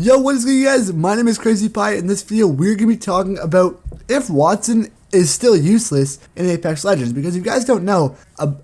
Yo, what is good, you guys? My name is Crazy Pie. In this video, we're going to be talking about if Wattson is still useless in Apex Legends. Because if you guys don't know,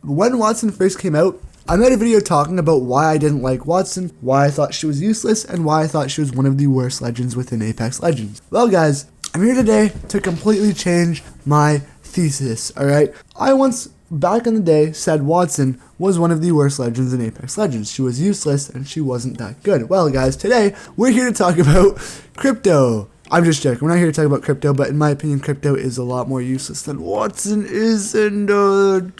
when Wattson first came out, I made a video talking about why I didn't like Wattson, why I thought she was useless, and why I thought she was one of the worst legends within Apex Legends. Well, guys, I'm here today to completely change my thesis, alright? I once, back in the day, said Wattson was one of the worst legends in Apex Legends. She was useless and she wasn't that good. Well, guys, today we're here to talk about crypto. I'm just joking. We're not here to talk about crypto, but in my opinion, crypto is a lot more useless than Wattson is, and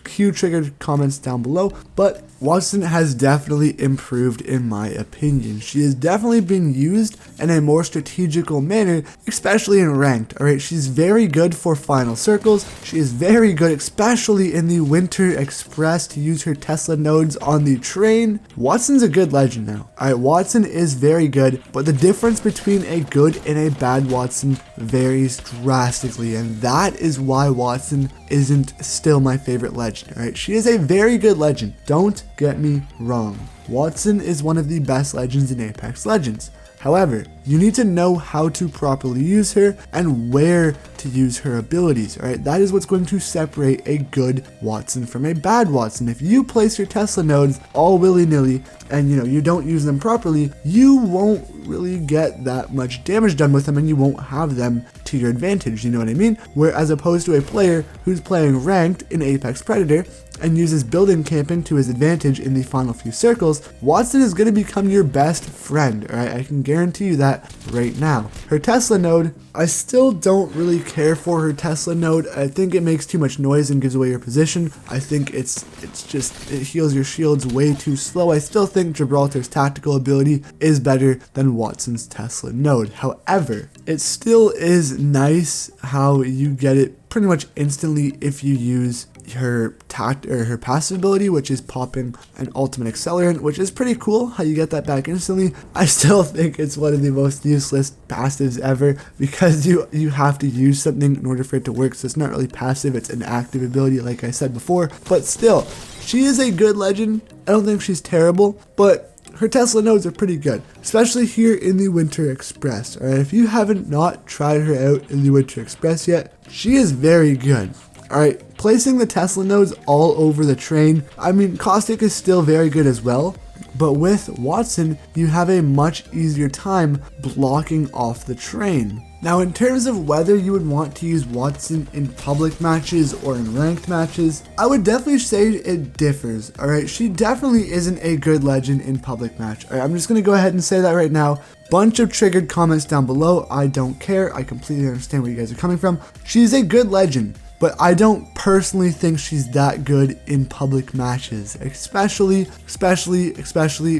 cue triggered comments down below. But Wattson has definitely improved in my opinion. She has definitely been used in a more strategical manner, especially in ranked. Alright, she's very good for final circles. She is very good, especially in the Winter Express, to use her Tesla nodes on the train. Wattson's a good legend now. Alright, Wattson is very good, but the difference between a good and a bad Wattson varies drastically, and that is why Wattson isn't still my favorite legend. Alright, she is a very good legend. Don't get me wrong. Wattson is one of the best legends in Apex Legends. However, you need to know how to properly use her and where to use her abilities, alright? That is what's going to separate a good Wattson from a bad Wattson. If you place your Tesla nodes all willy-nilly and you don't use them properly, you won't really get that much damage done with them and you won't have them to your advantage, you know what I mean? Where as opposed to a player who's playing ranked in Apex Predator and uses building camping to his advantage in the final few circles, Wattson is going to become your best friend, alright? I can guarantee you that right now. Her Tesla node, I still don't really care for her Tesla node. I think it makes too much noise and gives away your position. I think it heals your shields way too slow. I still think Gibraltar's tactical ability is better than Wattson's Tesla node. However, it still is nice how you get it pretty much instantly if you use her passive ability, which is popping an ultimate accelerant, which is pretty cool how you get that back instantly. I still think it's one of the most useless passives ever because you have to use something in order for it to work, so it's not really passive, it's an active ability like I said before. But still, she is a good legend. I don't think she's terrible, but her Tesla nodes are pretty good, especially here in the Winter Express. Alright, if you haven't not tried her out in the Winter Express yet, she is very good. Alright, placing the Tesla nodes all over the train, I mean, Caustic is still very good as well, but with Wattson, you have a much easier time blocking off the train. Now, in terms of whether you would want to use Wattson in public matches or in ranked matches, I would definitely say it differs, alright? She definitely isn't a good legend in public match. Alright, I'm just going to go ahead and say that right now. Bunch of triggered comments down below. I don't care. I completely understand where you guys are coming from. She's a good legend, but I don't personally think she's that good in public matches, especially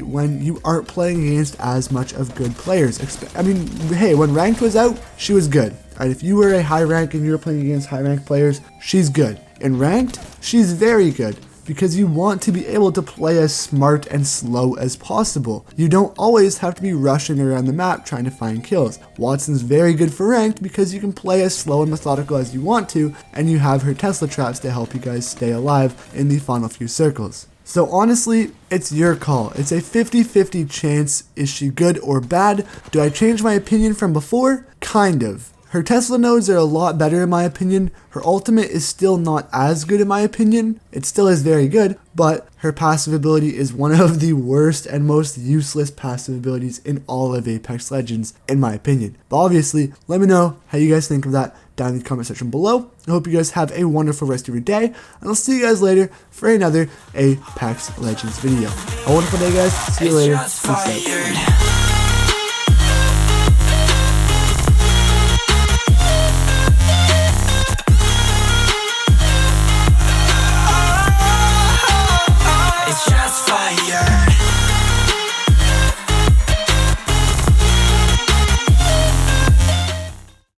when you aren't playing against as much of good players. I mean, hey, when ranked was out, she was good. Alright, if you were a high rank and you were playing against high rank players, she's good. In ranked, she's very good, because you want to be able to play as smart and slow as possible. You don't always have to be rushing around the map trying to find kills. Wattson's very good for ranked because you can play as slow and methodical as you want to, and you have her Tesla traps to help you guys stay alive in the final few circles. So honestly, it's your call. It's a 50-50 chance. Is she good or bad? Do I change my opinion from before? Kind of. Her Tesla nodes are a lot better in my opinion. Her ultimate is still not as good in my opinion. It still is very good, but her passive ability is one of the worst and most useless passive abilities in all of Apex Legends, in my opinion. But obviously, let me know how you guys think of that down in the comment section below. I hope you guys have a wonderful rest of your day, and I'll see you guys later for another Apex Legends video. Have a wonderful day, guys. See you later. Peace out.